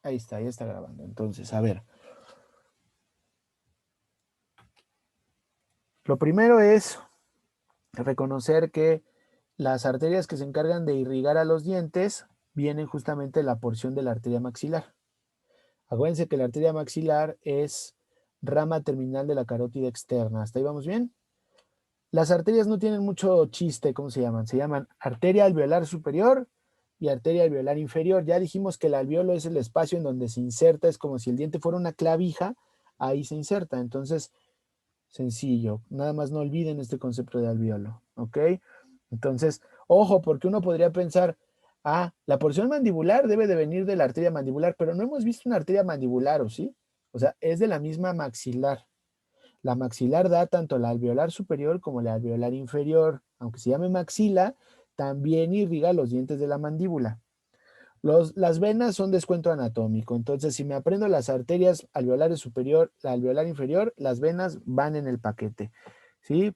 Ahí está, ya está grabando. Entonces, a ver. Lo primero es reconocer que las arterias que se encargan de irrigar a los dientes vienen justamente de la porción de la arteria maxilar. Acuérdense que la arteria maxilar es rama terminal de la carótida externa. ¿Hasta ahí vamos bien? Las arterias no tienen mucho chiste, ¿cómo se llaman? Se llaman arteria alveolar superior y arteria alveolar inferior. Ya dijimos que el alveolo es el espacio en donde se inserta, es como si el diente fuera una clavija, ahí se inserta. Entonces, sencillo, nada más no olviden este concepto de alveolo, ¿ok? Entonces, ojo, porque uno podría pensar, la porción mandibular debe de venir de la arteria mandibular, pero no hemos visto una arteria mandibular, ¿o sí? O sea, es de la misma maxilar. La maxilar da tanto la alveolar superior como la alveolar inferior. Aunque se llame maxila, también irriga los dientes de la mandíbula. Las venas son descuento anatómico. Entonces, si me aprendo las arterias alveolares superior, la alveolar inferior, las venas van en el paquete. ¿Sí?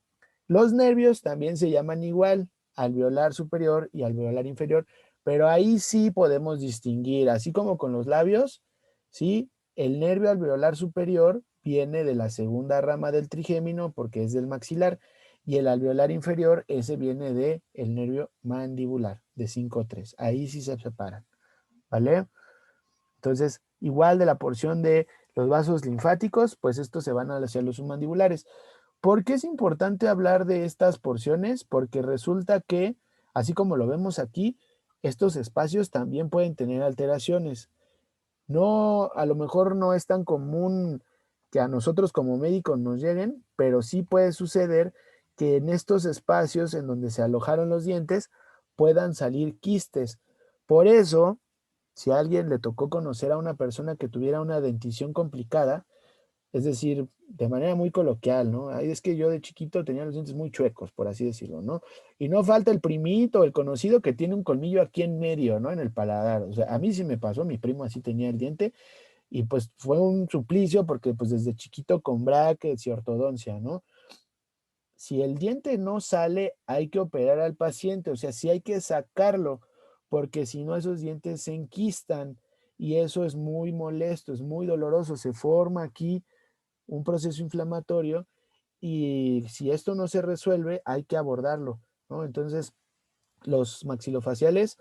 Los nervios también se llaman igual, alveolar superior y alveolar inferior, pero ahí sí podemos distinguir, así como con los labios, ¿sí? El nervio alveolar superior viene de la segunda rama del trigémino porque es del maxilar y el alveolar inferior, ese viene del nervio mandibular de 5-3. Ahí sí se separan, ¿vale? Entonces, igual de la porción de los vasos linfáticos, pues estos se van hacia los submandibulares. ¿Por qué es importante hablar de estas porciones? Porque resulta que, así como lo vemos aquí, estos espacios también pueden tener alteraciones. No, a lo mejor no es tan común que a nosotros como médicos nos lleguen, pero sí puede suceder que en estos espacios en donde se alojaron los dientes puedan salir quistes. Por eso, si a alguien le tocó conocer a una persona que tuviera una dentición complicada, es decir, de manera muy coloquial, ¿no? Ay, es que yo de chiquito tenía los dientes muy chuecos, por así decirlo, ¿no? Y no falta el primito, el conocido que tiene un colmillo aquí en medio, ¿no? En el paladar. O sea, a mí sí me pasó, mi primo así tenía el diente y pues fue un suplicio porque pues desde chiquito con brackets y ortodoncia, ¿no? Si el diente no sale, hay que operar al paciente, o sea, sí hay que sacarlo, porque si no esos dientes se enquistan y eso es muy molesto, es muy doloroso, se forma aquí un proceso inflamatorio y si esto no se resuelve, hay que abordarlo, ¿no? Entonces, los maxilofaciales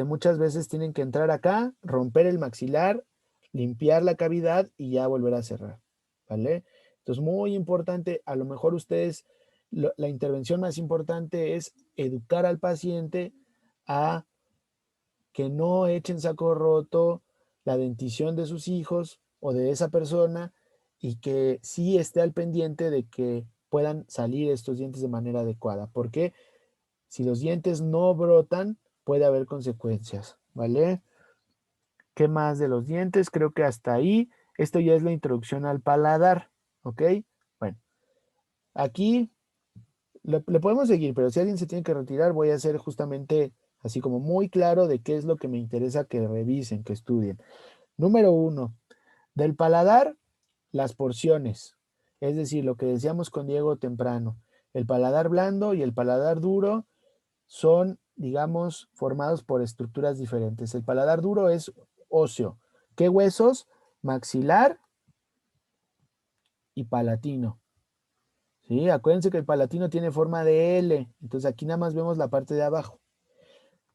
muchas veces tienen que entrar acá, romper el maxilar, limpiar la cavidad y ya volver a cerrar, ¿vale? Entonces, muy importante, a lo mejor ustedes, la intervención más importante es educar al paciente a que no echen saco roto la dentición de sus hijos o de esa persona y que sí esté al pendiente de que puedan salir estos dientes de manera adecuada, porque si los dientes no brotan, puede haber consecuencias, ¿vale? ¿Qué más de los dientes? Creo que hasta ahí. Esto ya es la introducción al paladar, ¿ok? Bueno, aquí le podemos seguir, pero si alguien se tiene que retirar, voy a hacer justamente así como muy claro de qué es lo que me interesa que revisen, que estudien. Número 1, del paladar, las porciones. Es decir, lo que decíamos con Diego temprano. El paladar blando y el paladar duro son, digamos, formados por estructuras diferentes. El paladar duro es óseo. ¿Qué huesos? Maxilar y palatino. ¿Sí? Acuérdense que el palatino tiene forma de L, entonces aquí nada más vemos la parte de abajo.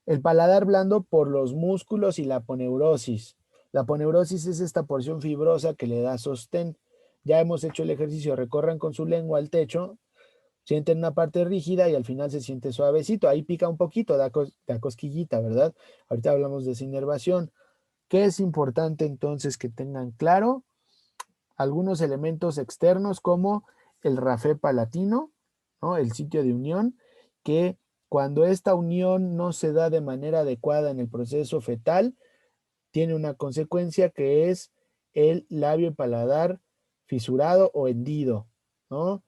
El paladar blando por los músculos y la aponeurosis. La aponeurosis es esta porción fibrosa que le da sostén. Ya hemos hecho el ejercicio, recorran con su lengua al techo, sienten una parte rígida y al final se siente suavecito. Ahí pica un poquito, da cosquillita, ¿verdad? Ahorita hablamos de esa inervación. ¿Qué es importante entonces que tengan claro? Algunos elementos externos como el rafé palatino, ¿no? El sitio de unión, que cuando esta unión no se da de manera adecuada en el proceso fetal, tiene una consecuencia que es el labio paladar fisurado o hendido, ¿no?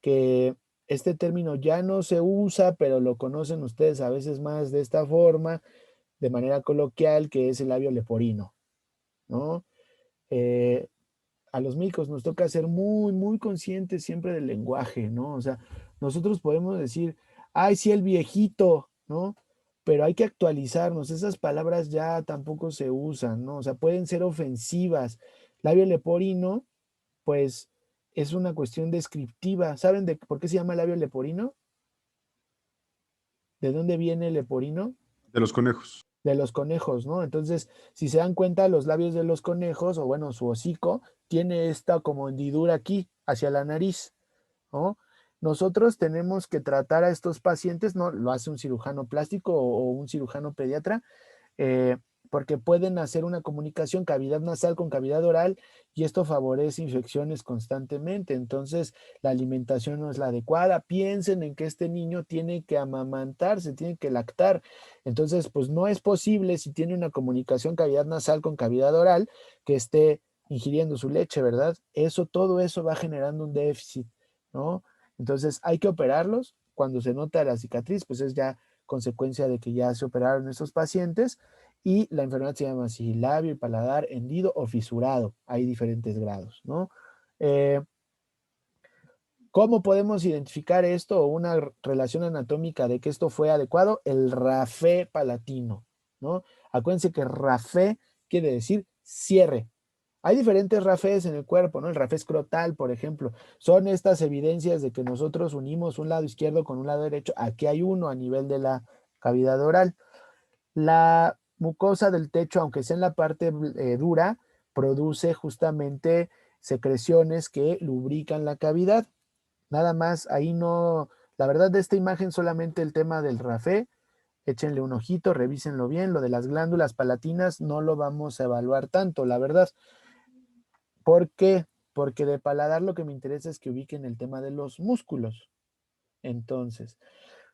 Que este término ya no se usa, pero lo conocen ustedes a veces más de esta forma, de manera coloquial, que es el labio leporino, ¿no? Eh, a los micos nos toca ser muy, muy conscientes siempre del lenguaje, ¿no? O sea, nosotros podemos decir, ay, sí, el viejito, ¿no? pero hay que actualizarnos. Esas palabras ya tampoco se usan, ¿no? O sea, pueden ser ofensivas. Labio leporino, pues es una cuestión descriptiva. ¿Saben de por qué se llama labio leporino? ¿De dónde viene el leporino? De los conejos. De los conejos, ¿no? Entonces, si se dan cuenta, los labios de los conejos, o bueno, su hocico, tiene esta como hendidura aquí, hacia la nariz, ¿no? Nosotros tenemos que tratar a estos pacientes, no lo hace un cirujano plástico o un cirujano pediatra, eh, porque pueden hacer una comunicación cavidad nasal con cavidad oral y esto favorece infecciones constantemente. Entonces, la alimentación no es la adecuada. Piensen en que este niño tiene que amamantarse, tiene que lactar. Entonces, pues no es posible si tiene una comunicación cavidad nasal con cavidad oral que esté ingiriendo su leche, ¿verdad? Todo eso va generando un déficit, ¿no? Entonces, hay que operarlos. Cuando se nota la cicatriz, pues es ya consecuencia de que ya se operaron estos pacientes y la enfermedad se llama así, labio, paladar, hendido o fisurado. Hay diferentes grados, ¿no? Eh, ¿Cómo podemos identificar esto o una relación anatómica de que esto fue adecuado? El rafé palatino, ¿no? Acuérdense que rafé quiere decir cierre. Hay diferentes rafés en el cuerpo, ¿no? El rafé escrotal, por ejemplo, son estas evidencias de que nosotros unimos un lado izquierdo con un lado derecho. Aquí hay uno a nivel de la cavidad oral. La mucosa del techo, aunque sea en la parte dura, produce justamente secreciones que lubrican la cavidad. Nada más, ahí no, la verdad de esta imagen solamente el tema del rafé, échenle un ojito, revísenlo bien, lo de las glándulas palatinas no lo vamos a evaluar tanto, la verdad. ¿Por qué? Porque de paladar lo que me interesa es que ubiquen el tema de los músculos. Entonces,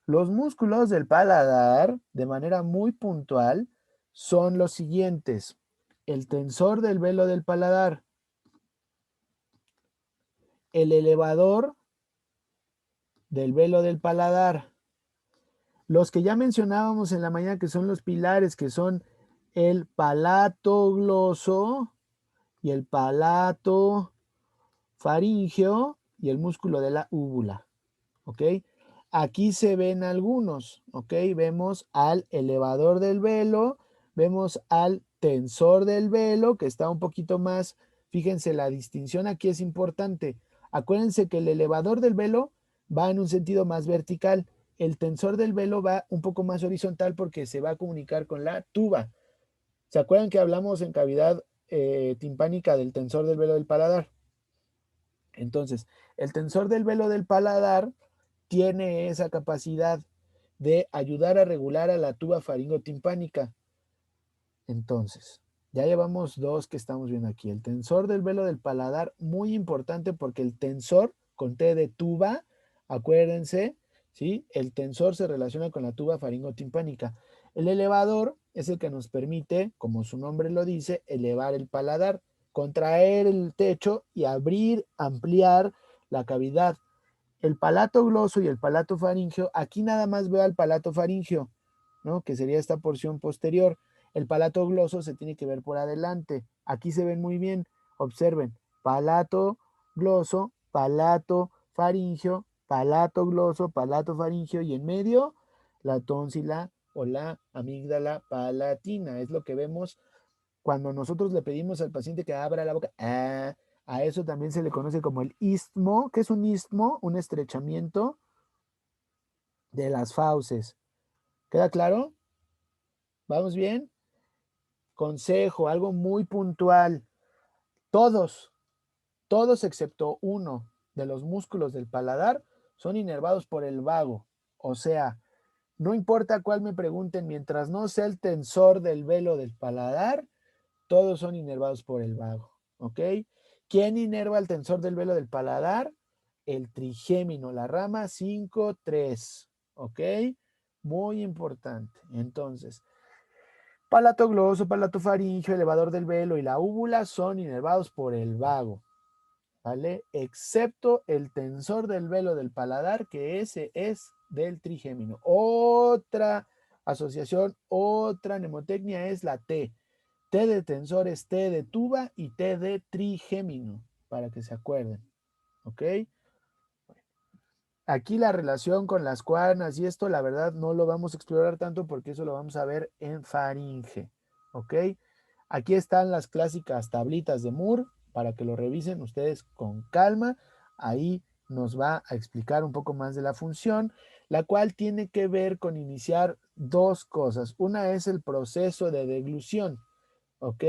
los músculos del paladar, de manera muy puntual, son los siguientes. El tensor del velo del paladar, el elevador del velo del paladar, los que ya mencionábamos en la mañana que son los pilares, que son el palato gloso y el palato faríngeo y el músculo de la úvula. ¿Ok? Aquí se ven algunos, ¿ok? Vemos al elevador del velo, vemos al tensor del velo, que está un poquito más, fíjense, la distinción aquí es importante. Acuérdense que el elevador del velo va en un sentido más vertical, el tensor del velo va un poco más horizontal porque se va a comunicar con la tuba. ¿Se acuerdan que hablamos en cavidad timpánica del tensor del velo del paladar? Entonces, el tensor del velo del paladar tiene esa capacidad de ayudar a regular a la tuba faringotimpánica. Entonces, ya llevamos dos que estamos viendo aquí. El tensor del velo del paladar, muy importante porque el tensor con T de tuba, acuérdense, ¿sí? El tensor se relaciona con la tuba faringotimpánica. El elevador es el que nos permite, como su nombre lo dice, elevar el paladar, contraer el techo y abrir, ampliar la cavidad. El palato gloso y el palato faríngeo, aquí nada más veo al palato faríngeo, ¿no? Que sería esta porción posterior. El palato gloso se tiene que ver por adelante. Aquí se ven muy bien. Observen, palato gloso, palato faríngeo, palato gloso, palato faríngeo y en medio la tónsila o la amígdala palatina. Es lo que vemos cuando nosotros le pedimos al paciente que abra la boca. A eso también se le conoce como el istmo. ¿Qué es un istmo? Un estrechamiento de las fauces. ¿Queda claro? ¿Vamos bien? Consejo, algo muy puntual. Todos, todos excepto uno de los músculos del paladar son inervados por el vago. O sea, no importa cuál me pregunten, mientras no sea el tensor del velo del paladar, todos son inervados por el vago. ¿Ok? ¿Quién inerva el tensor del velo del paladar? El trigémino, la rama 5-3. ¿Ok? Muy importante. Entonces, palato gloso, palato faríngeo, elevador del velo y la úvula son inervados por el vago, ¿vale? Excepto el tensor del velo del paladar, que ese es del trigémino. Otra asociación, otra mnemotecnia es la T. T de tensor es T de tuba y T de trigémino, para que se acuerden, ¿ok? Aquí la relación con las cuernas y esto, la verdad, no lo vamos a explorar tanto porque eso lo vamos a ver en faringe, ¿ok? Aquí están las clásicas tablitas de Moore para que lo revisen ustedes con calma. Ahí nos va a explicar un poco más de la función, la cual tiene que ver con iniciar dos cosas. Una es el proceso de deglución, ¿ok?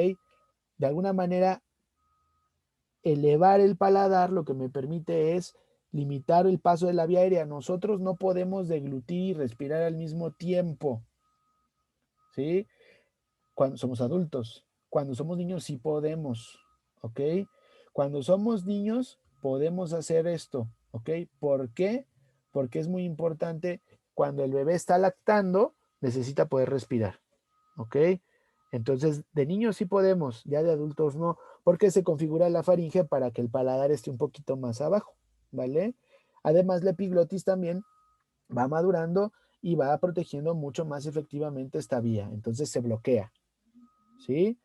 De alguna manera, elevar el paladar lo que me permite es limitar el paso de la vía aérea. Nosotros no podemos deglutir y respirar al mismo tiempo, ¿sí? Cuando somos adultos. Cuando somos niños sí podemos, ¿ok? Cuando somos niños podemos hacer esto, ¿ok? ¿Por qué? Porque es muy importante cuando el bebé está lactando, necesita poder respirar, ¿ok? Entonces, de niños sí podemos, ya de adultos no, porque se configura la faringe para que el paladar esté un poquito más abajo, ¿vale? Además, la epiglotis también va madurando y va protegiendo mucho más efectivamente esta vía, entonces se bloquea, ¿sí?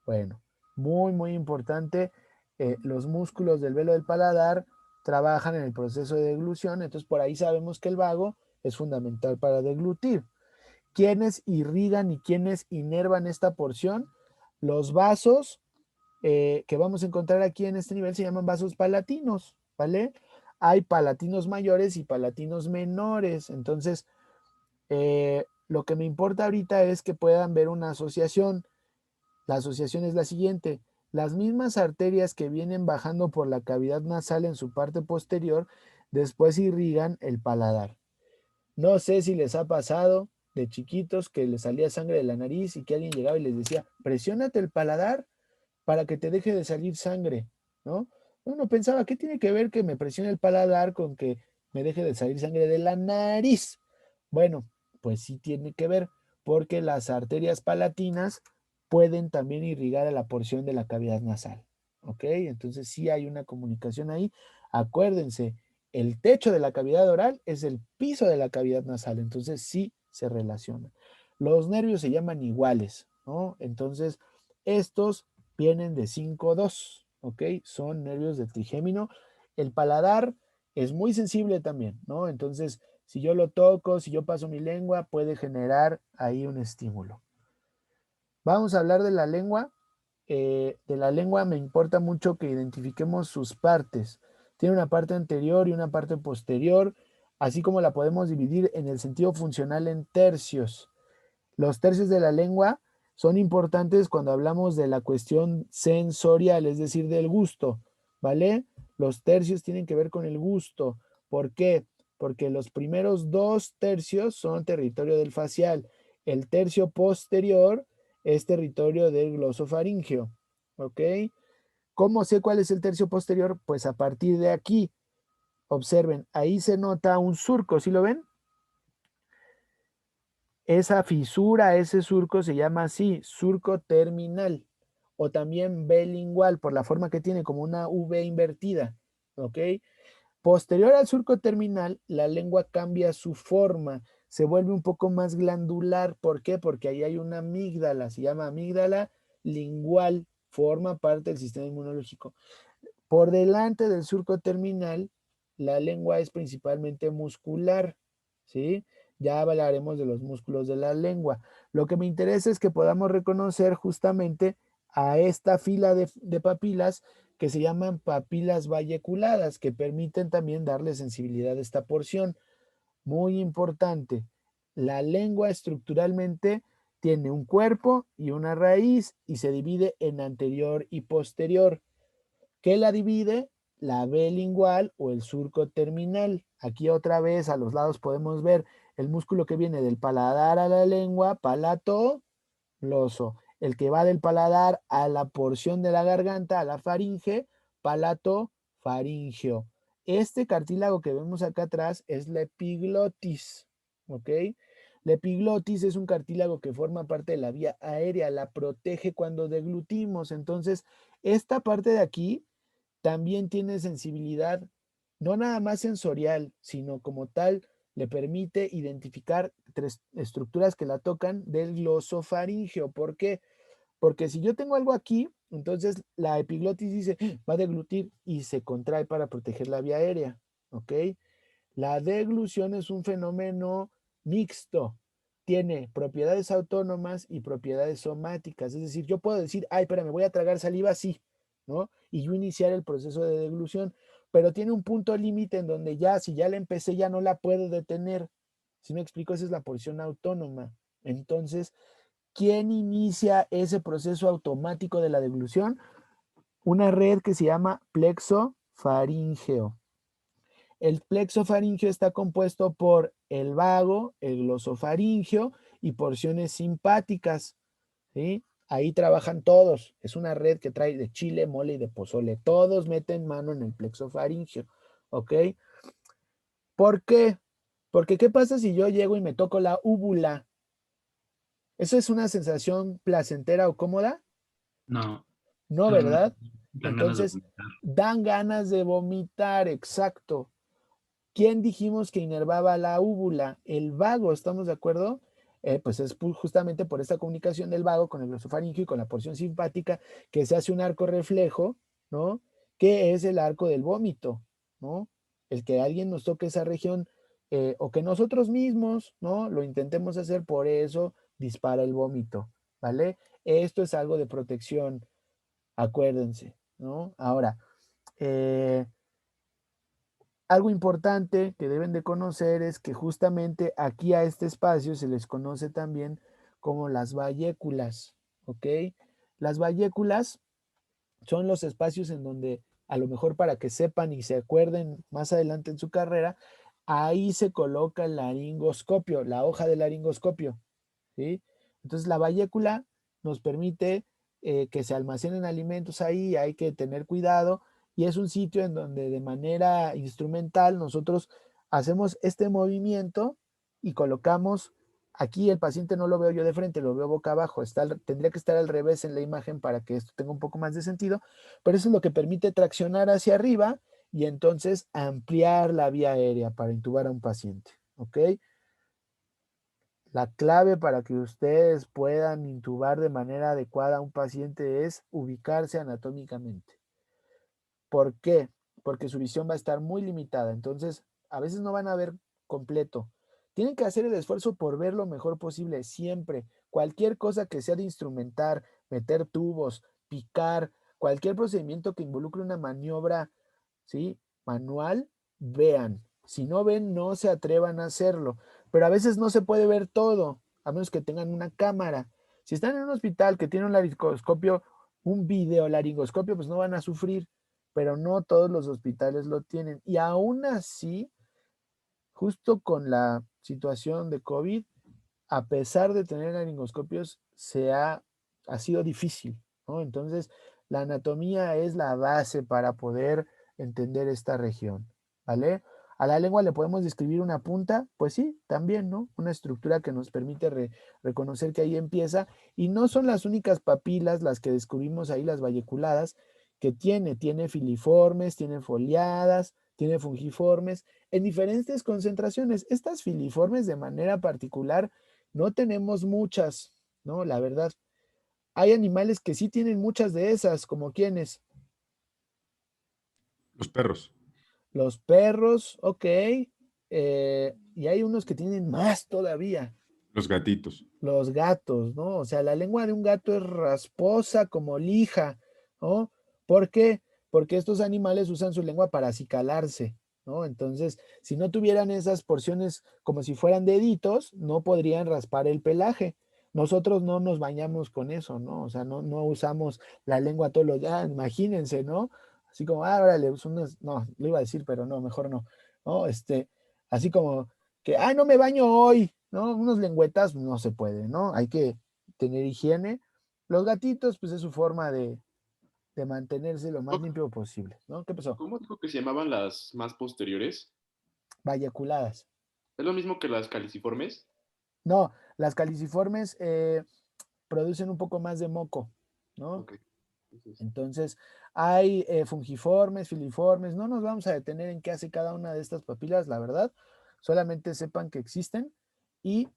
Bueno, muy, muy importante, los músculos del velo del paladar trabajan en el proceso de deglución, entonces por ahí sabemos que el vago es fundamental para deglutir. ¿Quiénes irrigan y quiénes inervan esta porción? Los vasos que vamos a encontrar aquí en este nivel se llaman vasos palatinos, ¿vale? Hay palatinos mayores y palatinos menores, entonces lo que me importa ahorita es que puedan ver una asociación. La asociación es la siguiente. Las mismas arterias que vienen bajando por la cavidad nasal en su parte posterior, después irrigan el paladar. No sé si les ha pasado de chiquitos que les salía sangre de la nariz y que alguien llegaba y les decía, presiónate el paladar para que te deje de salir sangre, ¿no? Uno pensaba, ¿qué tiene que ver que me presione el paladar con que me deje de salir sangre de la nariz? Bueno, pues sí tiene que ver, porque las arterias palatinas pueden también irrigar a la porción de la cavidad nasal, ¿ok? Entonces sí hay una comunicación ahí. Acuérdense, el techo de la cavidad oral es el piso de la cavidad nasal, entonces sí se relacionan. Los nervios se llaman iguales, ¿no? Entonces, estos vienen de 5-2, ¿ok? Son nervios de trigémino. El paladar es muy sensible también, ¿no? Entonces, si yo lo toco, si yo paso mi lengua, puede generar ahí un estímulo. Vamos a hablar de la lengua. De la lengua me importa mucho que identifiquemos sus partes. Tiene una parte anterior y una parte posterior, así como la podemos dividir en el sentido funcional en tercios. Los tercios de la lengua son importantes cuando hablamos de la cuestión sensorial, es decir, del gusto, ¿vale? Los tercios tienen que ver con el gusto. ¿Por qué? Porque los primeros 2 tercios son territorio del facial. El tercio posterior es territorio del glosofaringeo, ¿ok? ¿Cómo sé cuál es el tercio posterior? Pues a partir de aquí, observen, ahí se nota un surco, ¿sí lo ven? Esa fisura, ese surco se llama así, surco terminal o también bilingual por la forma que tiene como una V invertida, ¿ok? Posterior al surco terminal, la lengua cambia su forma, se vuelve un poco más glandular. ¿Por qué? Porque ahí hay una amígdala, se llama amígdala lingual, forma parte del sistema inmunológico. Por delante del surco terminal, la lengua es principalmente muscular, ¿sí? Ya hablaremos de los músculos de la lengua. Lo que me interesa es que podamos reconocer justamente a esta fila de papilas que se llaman papilas valleculadas, que permiten también darle sensibilidad a esta porción. Muy importante, la lengua estructuralmente tiene un cuerpo y una raíz y se divide en anterior y posterior. ¿Qué la divide? La B lingual o el surco terminal. Aquí otra vez a los lados podemos ver el músculo que viene del paladar a la lengua, palato gloso. El que va del paladar a la porción de la garganta, a la faringe, palato faringeo. Este cartílago que vemos acá atrás es la epiglotis, ¿ok? La epiglotis es un cartílago que forma parte de la vía aérea, la protege cuando deglutimos. Entonces, esta parte de aquí también tiene sensibilidad, no nada más sensorial, sino como tal le permite identificar 3 estructuras que la tocan del glosofaringeo. ¿Por qué? Porque si yo tengo algo aquí, entonces la epiglotis dice, va a deglutir y se contrae para proteger la vía aérea, ¿ok? La deglución es un fenómeno mixto. Tiene propiedades autónomas y propiedades somáticas. Es decir, yo puedo decir, ay, espérame, voy a tragar saliva así, ¿no? Y yo iniciar el proceso de deglución, pero tiene un punto límite en donde ya, si ya la empecé, ya no la puedo detener. Si me explico, esa es la porción autónoma. Entonces, ¿quién inicia ese proceso automático de la deglución? Una red que se llama plexo faríngeo. El plexo faríngeo está compuesto por el vago, el glosofaríngeo y porciones simpáticas, ¿sí? Ahí trabajan todos. Es una red que trae de chile, mole y de pozole. Todos meten mano en el plexo faríngeo, ¿ok? ¿Por qué? Porque ¿qué pasa si yo llego y me toco la úvula? ¿Eso es una sensación placentera o cómoda? No, No, son, ¿verdad? dan ganas de Entonces, vomitar. dan ganas de vomitar, exacto. ¿Quién dijimos que inervaba la úvula? El vago, ¿estamos de acuerdo? Pues es justamente por esta comunicación del vago con el glosofaringio y con la porción simpática que se hace un arco reflejo, ¿no? Que es el arco del vómito, ¿no? El que alguien nos toque esa región o que nosotros mismos, ¿no? Lo intentemos hacer, por eso dispara el vómito, ¿vale? Esto es algo de protección, acuérdense, ¿no? Ahora, eh, algo importante que deben de conocer es que justamente aquí a este espacio se les conoce también como las valléculas, ¿ok? Las valléculas son los espacios en donde, a lo mejor para que sepan y se acuerden más adelante en su carrera, ahí se coloca el laringoscopio, la hoja del laringoscopio, ¿sí? Entonces la vallécula nos permite que se almacenen alimentos ahí, hay que tener cuidado y es un sitio en donde de manera instrumental nosotros hacemos este movimiento y colocamos, aquí el paciente no lo veo yo de frente, lo veo boca abajo, tendría que estar al revés en la imagen para que esto tenga un poco más de sentido, pero eso es lo que permite traccionar hacia arriba y entonces ampliar la vía aérea para intubar a un paciente, ¿ok? La clave para que ustedes puedan intubar de manera adecuada a un paciente es ubicarse anatómicamente. ¿Por qué? Porque su visión va a estar muy limitada, entonces a veces no van a ver completo. Tienen que hacer el esfuerzo por ver lo mejor posible, siempre. Cualquier cosa que sea de instrumentar, meter tubos, picar, cualquier procedimiento que involucre una maniobra, ¿sí? Manual, vean. Si no ven, no se atrevan a hacerlo. Pero a veces no se puede ver todo, a menos que tengan una cámara. Si están en un hospital que tiene un laringoscopio, un videolaringoscopio, pues no van a sufrir, pero no todos los hospitales lo tienen. Y aún así, justo con la situación de COVID, a pesar de tener laringoscopios, ha sido difícil, ¿no? Entonces, la anatomía es la base para poder entender esta región, ¿vale? A la lengua le podemos describir una punta, pues sí, también, ¿no? Una estructura que nos permite reconocer que ahí empieza. Y no son las únicas papilas las que descubrimos ahí, las valleculadas, que tiene filiformes, tiene foliadas, tiene fungiformes, en diferentes concentraciones. Estas filiformes de manera particular no tenemos muchas, ¿no? La verdad. Hay animales que sí tienen muchas de esas, como quienes. Los perros, Los perros, ok. Y hay unos que tienen más todavía. los gatitos. Los gatos, ¿no? O sea, la lengua de un gato es rasposa como lija, ¿no? ¿Por qué? Porque estos animales usan su lengua para acicalarse, ¿no? Entonces, si no tuvieran esas porciones como si fueran deditos, no podrían raspar el pelaje. Nosotros no nos bañamos con eso, ¿no? O sea, no usamos la lengua todos los días, imagínense, ¿no? Así como, órale, no, lo iba a decir, pero no, mejor no, ¿no? Así como que, ay, no me baño hoy, ¿no? Unos lengüetas no se puede, ¿no? Hay que tener higiene. Los gatitos, pues es su forma de mantenerse lo más limpio posible, ¿no? ¿Qué pasó? ¿Cómo dijo que se llamaban las más posteriores? Vallaculadas. ¿Es lo mismo que las caliciformes? No, las caliciformes producen un poco más de moco, ¿no? Ok. Entonces, Entonces, hay fungiformes, filiformes, no nos vamos a detener en qué hace cada una de estas papilas, la verdad, solamente sepan que existen y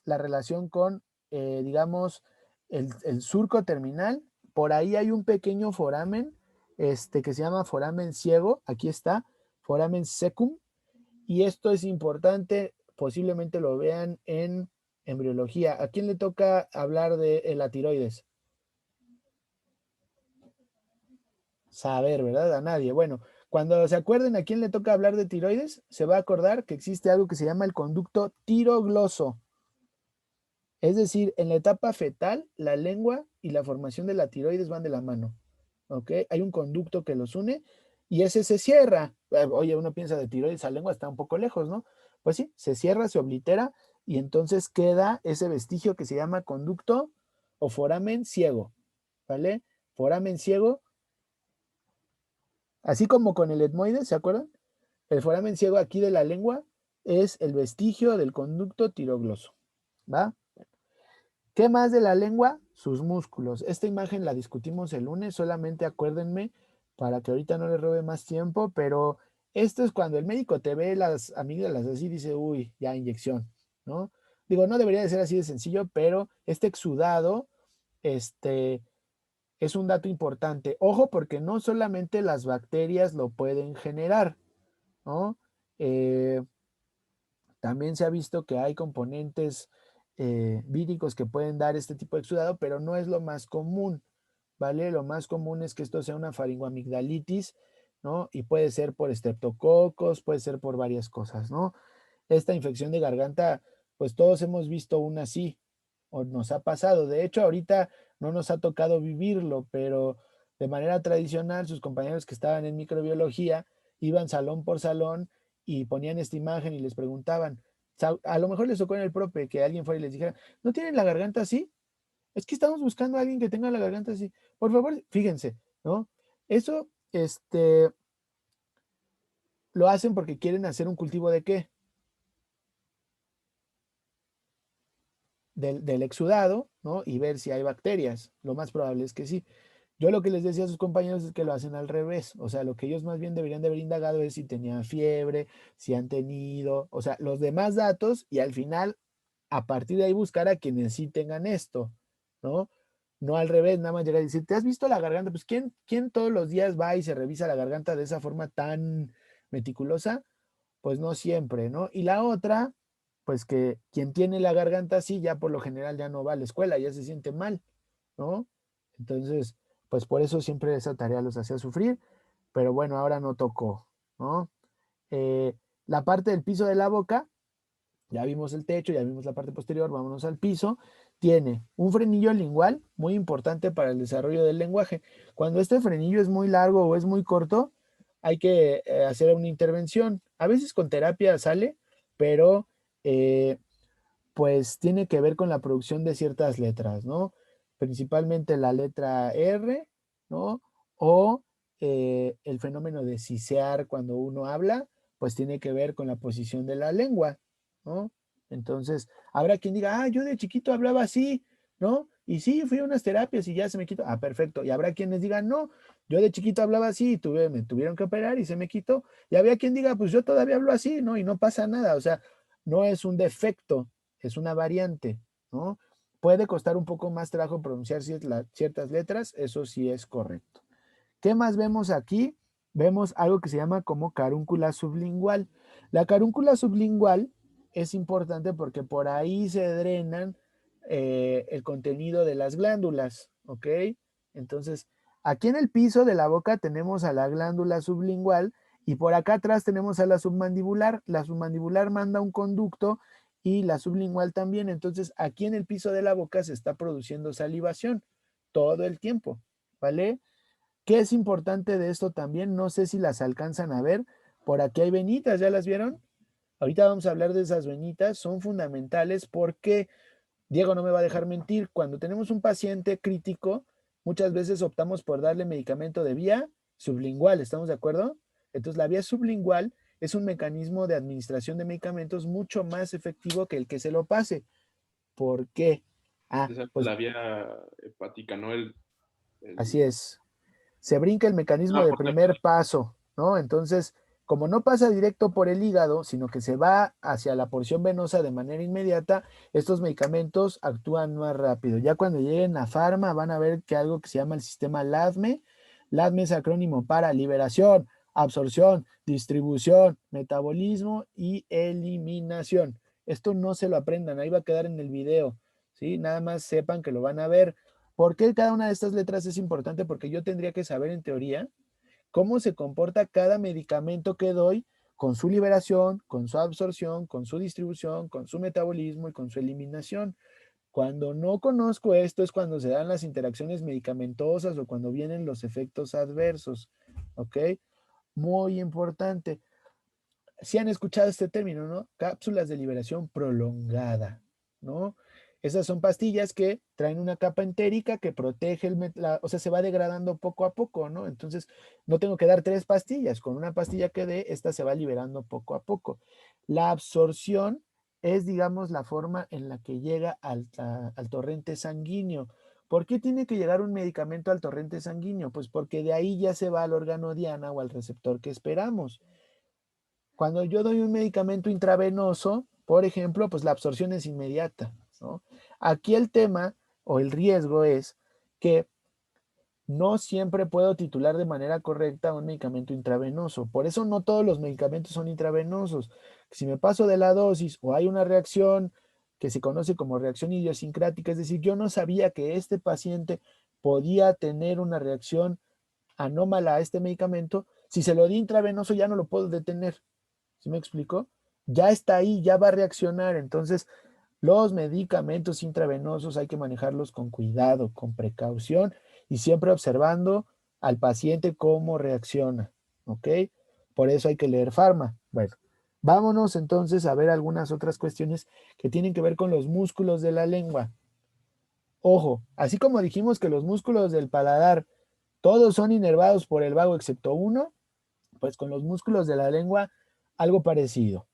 la relación con, digamos, el surco terminal, por ahí hay un pequeño foramen, que se llama foramen ciego, aquí está, foramen secum, y esto es importante, posiblemente lo vean en embriología. ¿A quién le toca hablar de la tiroides? Saber, ¿verdad? A nadie. Bueno, cuando se acuerden a quién le toca hablar de tiroides, se va a acordar que existe algo que se llama el conducto tirogloso. Es decir, en la etapa fetal, la lengua y la formación de la tiroides van de la mano. ¿Ok? Hay un conducto que los une y ese se cierra. Oye, uno piensa de tiroides a lengua, está un poco lejos, ¿no? Pues sí, se cierra, se oblitera y entonces queda ese vestigio que se llama conducto o foramen ciego. ¿Vale? Foramen ciego. Así como con el etmoide, ¿se acuerdan? El foramen ciego aquí de la lengua es el vestigio del conducto tirogloso. ¿Va? ¿Qué más de la lengua? Sus músculos. Esta imagen la discutimos el lunes, solamente acuérdenme para que ahorita no les robe más tiempo, pero esto es cuando el médico te ve las amígdalas así, dice, uy, ya inyección, ¿no? Digo, no debería de ser así de sencillo, pero este exudado, es un dato importante. Ojo, porque no solamente las bacterias lo pueden generar, ¿no? También se ha visto que hay componentes víricos que pueden dar este tipo de exudado, pero no es lo más común, ¿vale? Lo más común es que esto sea una faringoamigdalitis, ¿no? Y puede ser por estreptococos, puede ser por varias cosas, ¿no? Esta infección de garganta, pues todos hemos visto una así, o nos ha pasado. De hecho, ahorita no nos ha tocado vivirlo, pero de manera tradicional, sus compañeros que estaban en microbiología iban salón por salón y ponían esta imagen y les preguntaban, a lo mejor les tocó en el prope que alguien fuera y les dijera, ¿no tienen la garganta así? Es que estamos buscando a alguien que tenga la garganta así. Por favor, fíjense, ¿no? Eso, lo hacen porque quieren hacer un cultivo de qué? Del exudado, ¿no? Y ver si hay bacterias. Lo más probable es que sí. Yo lo que les decía a sus compañeros es que lo hacen al revés. O sea, lo que ellos más bien deberían de haber indagado es si tenían fiebre, si han tenido, o sea, los demás datos y al final, a partir de ahí buscar a quienes sí tengan esto, ¿no? No al revés, nada más llegar y decir, ¿te has visto la garganta? Pues ¿quién todos los días va y se revisa la garganta de esa forma tan meticulosa? Pues no siempre, ¿no? Y la otra, pues que quien tiene la garganta así ya por lo general ya no va a la escuela, ya se siente mal, ¿no? Entonces, pues por eso siempre esa tarea los hacía sufrir, pero bueno, ahora no tocó, ¿no? La parte del piso de la boca, ya vimos el techo, ya vimos la parte posterior, vámonos al piso, tiene un frenillo lingual muy importante para el desarrollo del lenguaje. Cuando este frenillo es muy largo o es muy corto, hay que hacer una intervención. A veces con terapia sale, pero pues tiene que ver con la producción de ciertas letras, ¿no? Principalmente la letra R, ¿no? O el fenómeno de sisear cuando uno habla, pues tiene que ver con la posición de la lengua, ¿no? Entonces, habrá quien diga, ah, yo de chiquito hablaba así, ¿no? Y sí, fui a unas terapias y ya se me quitó. Ah, perfecto. Y habrá quienes digan, no, yo de chiquito hablaba así y me tuvieron que operar y se me quitó. Y había quien diga, pues yo todavía hablo así, ¿no? Y no pasa nada. O sea, no es un defecto, es una variante, ¿no? Puede costar un poco más trabajo pronunciar ciertas letras, eso sí es correcto. ¿Qué más vemos aquí? Vemos algo que se llama como carúncula sublingual. La carúncula sublingual es importante porque por ahí se drenan el contenido de las glándulas, ¿ok? Entonces, aquí en el piso de la boca tenemos a la glándula sublingual y por acá atrás tenemos a la submandibular. La submandibular manda un conducto y la sublingual también. Entonces, aquí en el piso de la boca se está produciendo salivación todo el tiempo, ¿vale? ¿Qué es importante de esto también? No sé si las alcanzan a ver. Por aquí hay venitas, ¿ya las vieron? Ahorita vamos a hablar de esas venitas. Son fundamentales porque, Diego no me va a dejar mentir, cuando tenemos un paciente crítico, muchas veces optamos por darle medicamento de vía sublingual, ¿estamos de acuerdo? Entonces, la vía sublingual es un mecanismo de administración de medicamentos mucho más efectivo que el que se lo pase. ¿Por qué? Ah, pues La vía hepática, ¿no? así El- es. Se brinca el mecanismo Ah, de por primer paso, ¿no? Entonces, como no pasa directo por el hígado, sino que se va hacia la porción venosa de manera inmediata, estos medicamentos actúan más rápido. Ya cuando lleguen a farma van a ver que algo que se llama el sistema LADME, LADME es acrónimo para liberación, absorción, distribución, metabolismo y eliminación. Esto no se lo aprendan, ahí va a quedar en el video, ¿sí? Nada más sepan que lo van a ver. ¿Por qué cada una de estas letras es importante? Porque yo tendría que saber en teoría cómo se comporta cada medicamento que doy con su liberación, con su absorción, con su distribución, con su metabolismo y con su eliminación. Cuando no conozco esto es cuando se dan las interacciones medicamentosas o cuando vienen los efectos adversos, ¿ok? Muy importante. Si han escuchado este término, ¿no? Cápsulas de liberación prolongada, ¿no? Esas son pastillas que traen una capa entérica que protege o sea, se va degradando poco a poco, ¿no? Entonces, no tengo que dar 3 pastillas. Con una pastilla que dé, esta se va liberando poco a poco. La absorción es, digamos, la forma en la que llega al torrente sanguíneo. ¿Por qué tiene que llegar un medicamento al torrente sanguíneo? Pues porque de ahí ya se va al órgano diana o al receptor que esperamos. Cuando yo doy un medicamento intravenoso, por ejemplo, pues la absorción es inmediata, ¿no? Aquí el tema o el riesgo es que no siempre puedo titular de manera correcta un medicamento intravenoso. Por eso no todos los medicamentos son intravenosos. Si me paso de la dosis o hay una reacción que se conoce como reacción idiosincrática, es decir, yo no sabía que este paciente podía tener una reacción anómala a este medicamento, si se lo di intravenoso ya no lo puedo detener. ¿Sí me explico? Ya está ahí, ya va a reaccionar. Entonces, los medicamentos intravenosos hay que manejarlos con cuidado, con precaución y siempre observando al paciente cómo reacciona. ¿Ok? Por eso hay que leer Pharma. Bueno, vámonos entonces a ver algunas otras cuestiones que tienen que ver con los músculos de la lengua. Ojo, así como dijimos que los músculos del paladar todos son inervados por el vago excepto uno, pues con los músculos de la lengua algo parecido.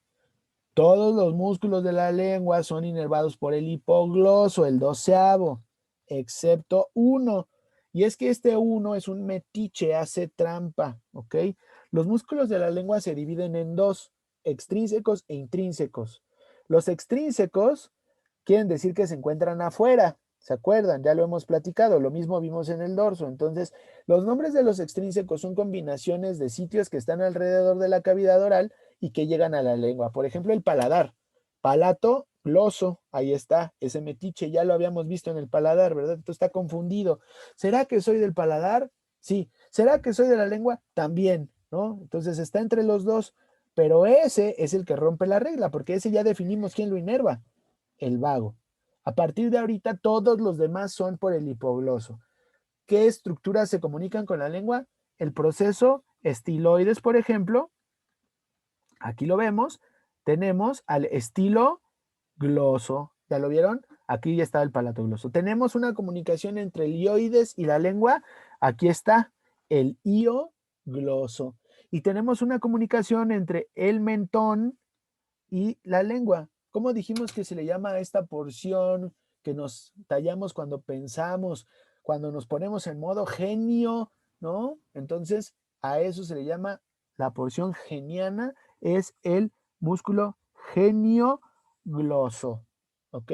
Todos los músculos de la lengua son inervados por el hipogloso, el 12º, excepto uno. Y es que este uno es un metiche, hace trampa, ¿ok? Los músculos de la lengua se dividen en dos, extrínsecos e intrínsecos. Los extrínsecos quieren decir que se encuentran afuera, ¿se acuerdan? Ya lo hemos platicado, lo mismo vimos en el dorso. Entonces, los nombres de los extrínsecos son combinaciones de sitios que están alrededor de la cavidad oral y que llegan a la lengua. Por ejemplo, el paladar, palato, gloso, ahí está, ese metiche, ya lo habíamos visto en el paladar, ¿verdad? Entonces está confundido. ¿Será que soy del paladar? Sí. ¿Será que soy de la lengua? También, ¿no? Entonces está entre los dos, pero ese es el que rompe la regla, porque ese ya definimos quién lo inerva, el vago. A partir de ahorita, todos los demás son por el hipogloso. ¿Qué estructuras se comunican con la lengua? El proceso estiloides, por ejemplo, aquí lo vemos, tenemos al estilo gloso, ¿ya lo vieron? Aquí ya está el palato gloso. Tenemos una comunicación entre el hioides y la lengua, aquí está el gloso. Y tenemos una comunicación entre el mentón y la lengua. ¿Cómo dijimos que se le llama a esta porción que nos tallamos cuando pensamos, cuando nos ponemos en modo genio, ¿no? Entonces, a eso se le llama la porción geniana, es el músculo geniogloso, ¿ok?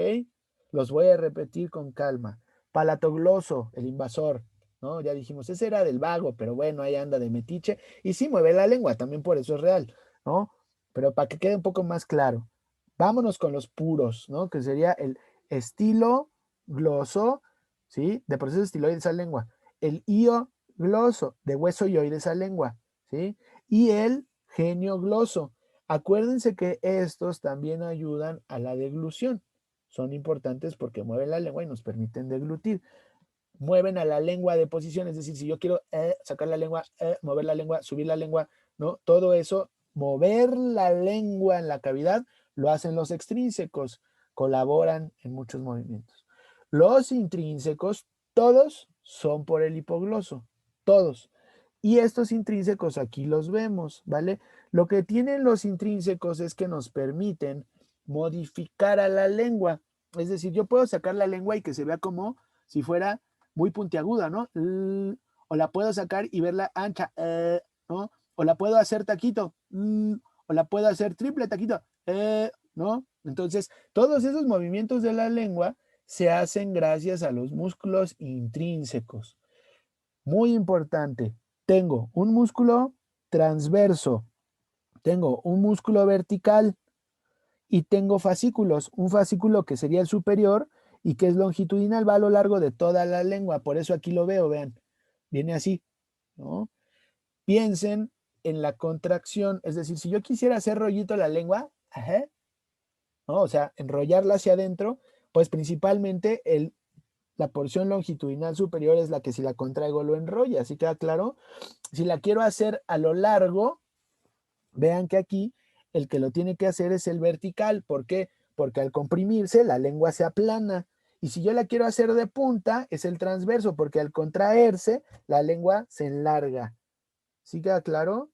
Los voy a repetir con calma. Palatogloso, el invasor, ¿no? Ya dijimos, ese era del vago, pero bueno, ahí anda de metiche y sí mueve la lengua, también por eso es real, ¿no? Pero para que quede un poco más claro, vámonos con los puros, ¿no? Que sería el estilo gloso, ¿sí? De proceso estiloides a lengua. El gloso, de hueso yoides a lengua, ¿sí? Y el geniogloso. Acuérdense que estos también ayudan a la deglución. Son importantes porque mueven la lengua y nos permiten deglutir. Mueven a la lengua de posición, es decir, si yo quiero sacar la lengua, mover la lengua, subir la lengua, ¿no? Todo eso, mover la lengua en la cavidad, lo hacen los extrínsecos, colaboran en muchos movimientos. Los intrínsecos, todos son por el hipogloso, todos. Y estos intrínsecos aquí los vemos, ¿vale? Lo que tienen los intrínsecos es que nos permiten modificar a la lengua. Es decir, yo puedo sacar la lengua y que se vea como si fuera muy puntiaguda, ¿no? O la puedo sacar y verla ancha, ¿no? O la puedo hacer taquito, o la puedo hacer triple taquito, ¿no? Entonces, todos esos movimientos de la lengua se hacen gracias a los músculos intrínsecos. Muy importante, tengo un músculo transverso, tengo un músculo vertical y tengo fascículos. Un fascículo que sería el superior y que es longitudinal, va a lo largo de toda la lengua. Por eso aquí lo veo, vean, viene así, ¿no? Piensen en la contracción, es decir, si yo quisiera hacer rollito la lengua, ajá, ¿no? O sea, enrollarla hacia adentro, pues principalmente la porción longitudinal superior es la que si la contraigo lo enrolla, ¿así queda claro? Si la quiero hacer a lo largo, vean que aquí el que lo tiene que hacer es el vertical. ¿Por qué? Porque al comprimirse la lengua se aplana. Y si yo la quiero hacer de punta, es el transverso, porque al contraerse la lengua se enlarga. ¿Sí queda claro?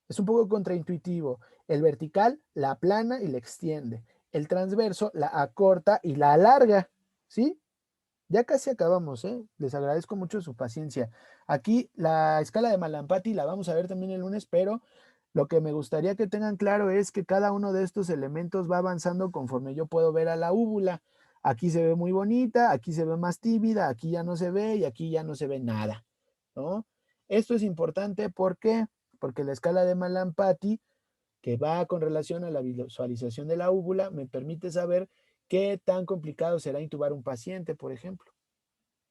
Es un poco contraintuitivo. El vertical la aplana y la extiende. El transverso la acorta y la alarga. ¿Sí? Ya casi acabamos, ¿eh? Les agradezco mucho su paciencia. Aquí la escala de Malampati la vamos a ver también el lunes, pero lo que me gustaría que tengan claro es que cada uno de estos elementos va avanzando conforme yo puedo ver a la úvula. Aquí se ve muy bonita, aquí se ve más tímida, aquí ya no se ve y aquí ya no se ve nada, ¿no? Esto es importante, ¿por qué? Porque la escala de Malampati, que va con relación a la visualización de la úvula, me permite saber qué tan complicado será intubar un paciente, por ejemplo,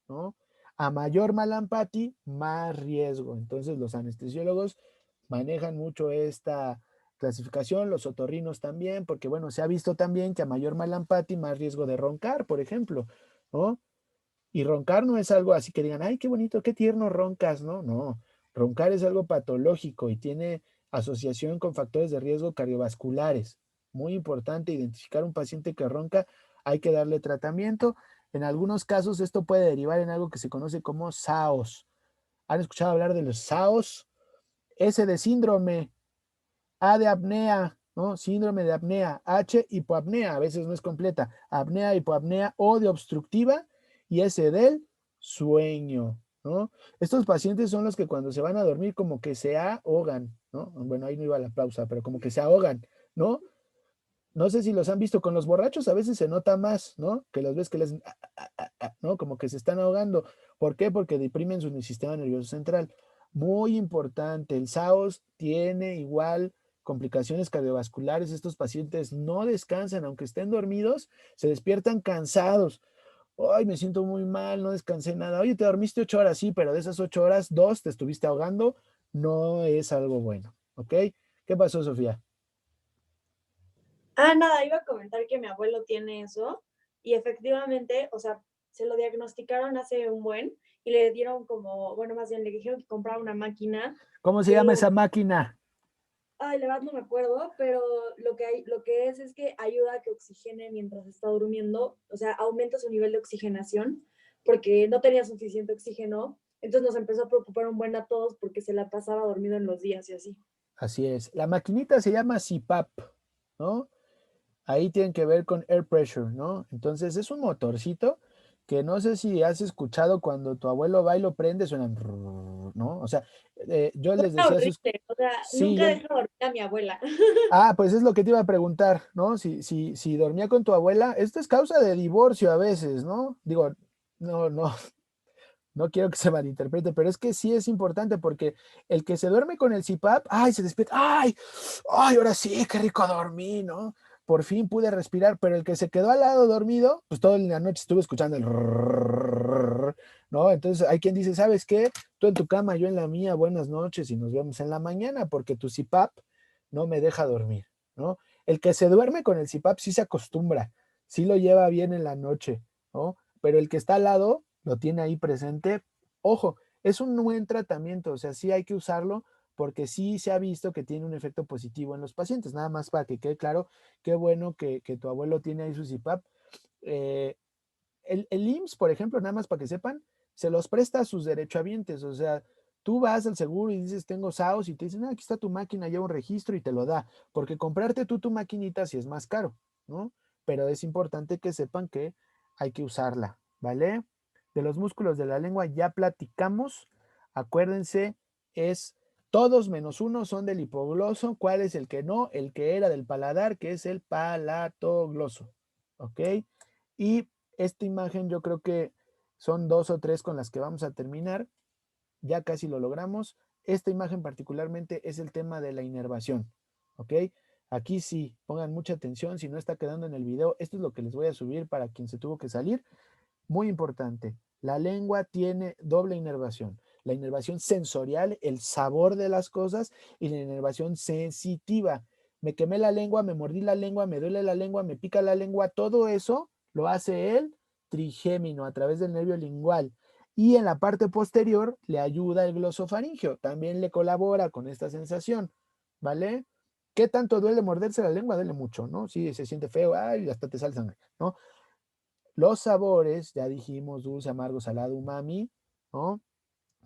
¿no? A mayor Malampati, más riesgo. Entonces los anestesiólogos manejan mucho esta clasificación, los otorrinos también, porque bueno, se ha visto también que a mayor Malampati, más riesgo de roncar, por ejemplo, ¿no? Y roncar no es algo así que digan, ay, qué bonito, qué tierno roncas, ¿no? No, roncar es algo patológico y tiene asociación con factores de riesgo cardiovasculares. Muy importante identificar un paciente que ronca, hay que darle tratamiento. En algunos casos esto puede derivar en algo que se conoce como SAOS. ¿Han escuchado hablar de los SAOS? S de síndrome, A de apnea, ¿no? Síndrome de apnea, H hipoapnea, a veces no es completa, apnea, hipoapnea, O de obstructiva y S del sueño, ¿no? Estos pacientes son los que cuando se van a dormir como que se ahogan, ¿no? Bueno, ahí no iba la pausa, pero como que se ahogan, ¿no? No sé si los han visto con los borrachos, a veces se nota más, ¿no? Que los ves que les, ¿no? Como que se están ahogando. ¿Por qué? Porque deprimen su sistema nervioso central. Muy importante, el SAOS tiene igual complicaciones cardiovasculares. Estos pacientes no descansan, aunque estén dormidos, se despiertan cansados. Ay, me siento muy mal, no descansé nada. Oye, te dormiste 8 horas, sí, pero de esas 8 horas, 2 te estuviste ahogando, no es algo bueno, ¿ok? ¿Qué pasó, Sofía? Nada, iba a comentar que mi abuelo tiene eso y efectivamente, o sea, se lo diagnosticaron hace un buen y le dieron como, bueno, más bien le dijeron que comprara una máquina. ¿Cómo se llama esa máquina? Ay, la verdad no me acuerdo, pero lo que es que ayuda a que oxigene mientras está durmiendo, o sea, aumenta su nivel de oxigenación porque no tenía suficiente oxígeno, entonces nos empezó a preocupar un buen a todos porque se la pasaba dormido en los días y así. Así es. La maquinita se llama CPAP, ¿no? Ahí tienen que ver con air pressure, ¿no? Entonces es un motorcito que no sé si has escuchado cuando tu abuelo va y lo prende, suenan, ¿no? O sea, yo les Suena decía a sus... horrible, o sea, Sí, nunca deja dormir a mi abuela. Pues es lo que te iba a preguntar, ¿no? Si dormía con tu abuela, esto es causa de divorcio a veces, ¿no? Digo, no, no quiero que se malinterprete, pero es que sí es importante porque el que se duerme con el CPAP, ay, se despierta, ay, ahora sí, qué rico dormí, ¿no? Por fin pude respirar, pero el que se quedó al lado dormido, pues toda la noche estuve escuchando el ¿no? Entonces hay quien dice, ¿sabes qué? Tú en tu cama, yo en la mía, buenas noches y nos vemos en la mañana porque tu CPAP no me deja dormir, ¿no? El que se duerme con el CPAP sí se acostumbra, sí lo lleva bien en la noche, ¿no? Pero el que está al lado lo tiene ahí presente. Ojo, es un buen tratamiento, o sea, sí hay que usarlo porque sí se ha visto que tiene un efecto positivo en los pacientes. Nada más para que quede claro, qué bueno que tu abuelo tiene ahí su CPAP. El IMSS, por ejemplo, nada más para que sepan, se los presta a sus derechohabientes, o sea, tú vas al seguro y dices, tengo SAOS, y te dicen, aquí está tu máquina, lleva un registro y te lo da, porque comprarte tú tu maquinita sí es más caro, ¿no? Pero es importante que sepan que hay que usarla, ¿vale? De los músculos de la lengua ya platicamos, acuérdense, es todos menos uno son del hipogloso. ¿Cuál es el que no? El que era del paladar, que es el palatogloso, ¿ok? Y esta imagen yo creo que son 2 o 3 con las que vamos a terminar. Ya casi lo logramos. esta imagen particularmente es el tema de la inervación, ¿ok? Aquí sí, pongan mucha atención, si no está quedando en el video, esto es lo que les voy a subir para quien se tuvo que salir. Muy importante, la lengua tiene doble inervación. La inervación sensorial, el sabor de las cosas, y la inervación sensitiva. Me quemé la lengua, me mordí la lengua, me duele la lengua, me pica la lengua, todo eso lo hace el trigémino a través del nervio lingual. Y en la parte posterior le ayuda el glosofaringio, también le colabora con esta sensación, ¿vale? ¿Qué tanto duele morderse la lengua? Duele mucho, ¿no? Sí, se siente feo, ay, hasta te sale sangre, ¿no? Los sabores, ya dijimos, dulce, amargo, salado, umami, ¿no?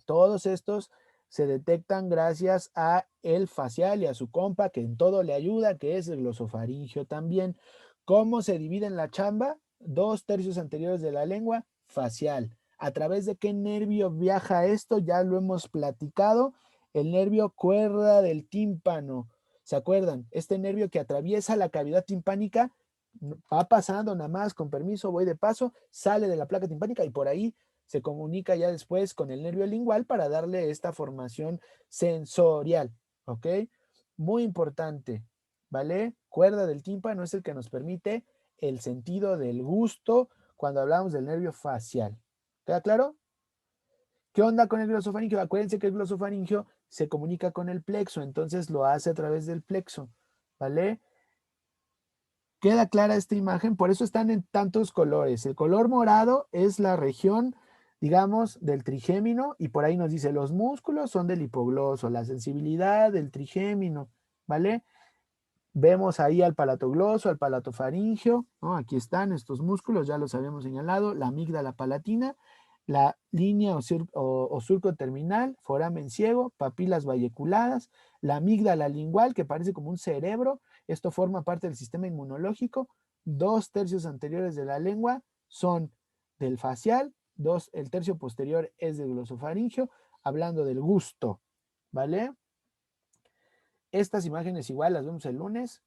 Todos estos se detectan gracias a el facial y a su compa, que en todo le ayuda, que es el glosofaringio también. ¿Cómo se divide en la chamba? 2/3 anteriores de la lengua, facial. ¿A través de qué nervio viaja esto? Ya lo hemos platicado. El nervio cuerda del tímpano. ¿Se acuerdan? Este nervio que atraviesa la cavidad timpánica va pasando nada más, con permiso, voy de paso, sale de la placa timpánica y por ahí se comunica ya después con el nervio lingual para darle esta formación sensorial, ¿ok? Muy importante, ¿vale? Cuerda del tímpano es el que nos permite el sentido del gusto cuando hablamos del nervio facial. ¿Queda claro? ¿Qué onda con el glosofaringio? Acuérdense que el glosofaringio se comunica con el plexo, entonces lo hace a través del plexo, ¿vale? ¿Queda clara esta imagen? Por eso están en tantos colores. El color morado es la región, digamos, del trigémino y por ahí nos dice los músculos son del hipogloso, la sensibilidad del trigémino, ¿vale? Vemos ahí al palatogloso, al palatofaringio, ¿no? Aquí están estos músculos, ya los habíamos señalado, la amígdala palatina, la línea o surco terminal, foramen ciego, papilas valleculadas, la amígdala lingual, que parece como un cerebro, esto forma parte del sistema inmunológico, 2/3 anteriores de la lengua son del facial, el tercio posterior es del glosofaringio, hablando del gusto, ¿vale? Estas imágenes igual las vemos el lunes.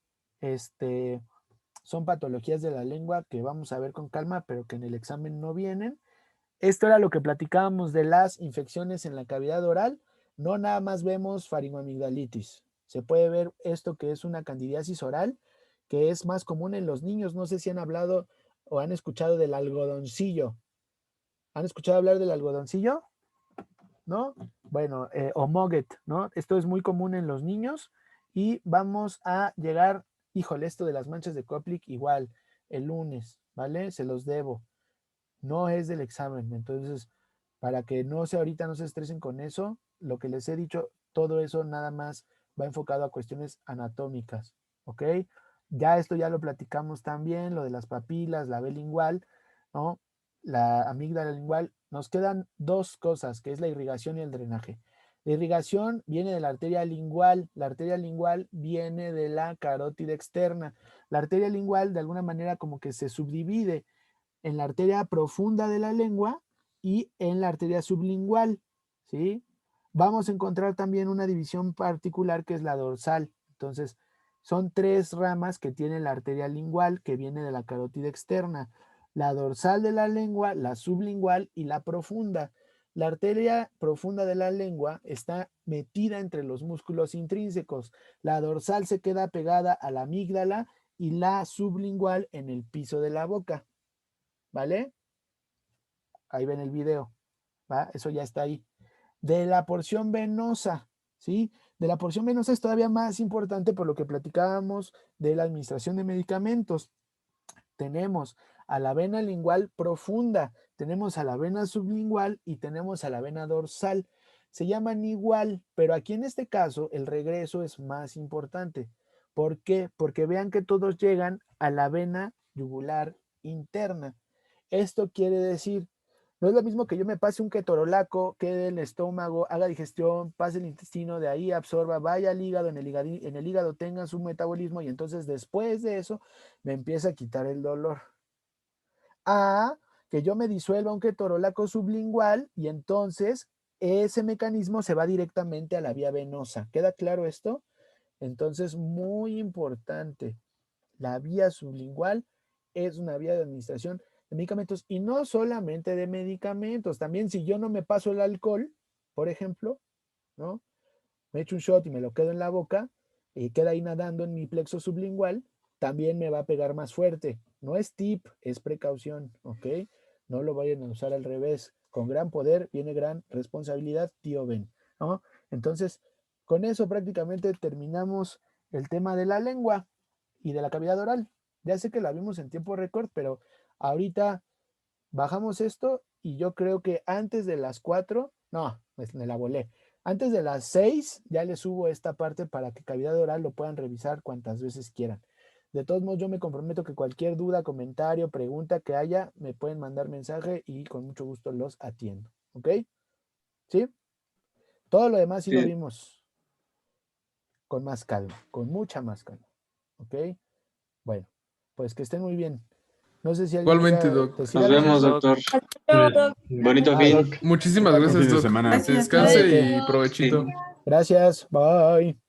Son patologías de la lengua que vamos a ver con calma, pero que en el examen no vienen. Esto era lo que platicábamos de las infecciones en la cavidad oral. No nada más vemos faringoamigdalitis. Se puede ver esto que es una candidiasis oral, que es más común en los niños. No sé si han hablado o han escuchado del algodoncillo. ¿Han escuchado hablar del algodoncillo? ¿No? Bueno, o Mogget, ¿no? Esto es muy común en los niños y vamos a llegar, híjole, esto de las manchas de Koplik igual, el lunes, ¿vale? Se los debo. No es del examen, entonces, para que ahorita no se estresen con eso, lo que les he dicho, todo eso nada más va enfocado a cuestiones anatómicas, ¿ok? Ya esto ya lo platicamos también, lo de las papilas, la B lingual, ¿no? La amígdala lingual. Nos quedan dos cosas, que es la irrigación y el drenaje. La irrigación viene de la arteria lingual viene de la carótida externa. La arteria lingual de alguna manera como que se subdivide en la arteria profunda de la lengua y en la arteria sublingual, ¿sí? Vamos a encontrar también una división particular que es la dorsal. Entonces, son 3 ramas que tiene la arteria lingual que viene de la carótida externa. La dorsal de la lengua, la sublingual y la profunda. La arteria profunda de la lengua está metida entre los músculos intrínsecos. La dorsal se queda pegada a la amígdala y la sublingual en el piso de la boca. ¿Vale? Ahí ven el video, ¿va? Eso ya está ahí. De la porción venosa, ¿sí? De la porción venosa es todavía más importante por lo que platicábamos de la administración de medicamentos. Tenemos a la vena lingual profunda, tenemos a la vena sublingual y tenemos a la vena dorsal. Se llaman igual, pero aquí en este caso el regreso es más importante. ¿Por qué? Porque vean que todos llegan a la vena yugular interna. Esto quiere decir, no es lo mismo que yo me pase un ketorolaco, quede el estómago, haga digestión, pase el intestino, de ahí absorba, vaya al hígado, en el hígado tenga su metabolismo y entonces después de eso me empieza a quitar el dolor. A que yo me disuelva un ketorolaco sublingual y entonces ese mecanismo se va directamente a la vía venosa. ¿Queda claro esto? Entonces, muy importante, la vía sublingual es una vía de administración de medicamentos y no solamente de medicamentos, también si yo no me paso el alcohol, por ejemplo, ¿no? me echo un shot y me lo quedo en la boca, y queda ahí nadando en mi plexo sublingual, también me va a pegar más fuerte. No es tip, es precaución, ¿ok? No lo vayan a usar al revés. Con gran poder viene gran responsabilidad, tío Ben, ¿no? Entonces, con eso prácticamente terminamos el tema de la lengua y de la cavidad oral. Ya sé que la vimos en tiempo récord, pero ahorita bajamos esto y yo creo que antes de las 4, no, me la volé. Antes de las 6 ya les subo esta parte para que cavidad oral lo puedan revisar cuantas veces quieran. De todos modos, yo me comprometo que cualquier duda, comentario, pregunta que haya, me pueden mandar mensaje y con mucho gusto los atiendo. ¿Ok? ¿Sí? Todo lo demás sí lo vimos con más calma, con mucha más calma. ¿Ok? Bueno, pues que estén muy bien. No sé si alguien Igualmente, quiera Doc. decir Nos algo. vemos, doctor. Bonito Ah, fin. Doc, Muchísimas igualmente. gracias, Fin de Doc. semana. Que Gracias, descanse Cuídate. y provechito. Sí. Gracias, bye.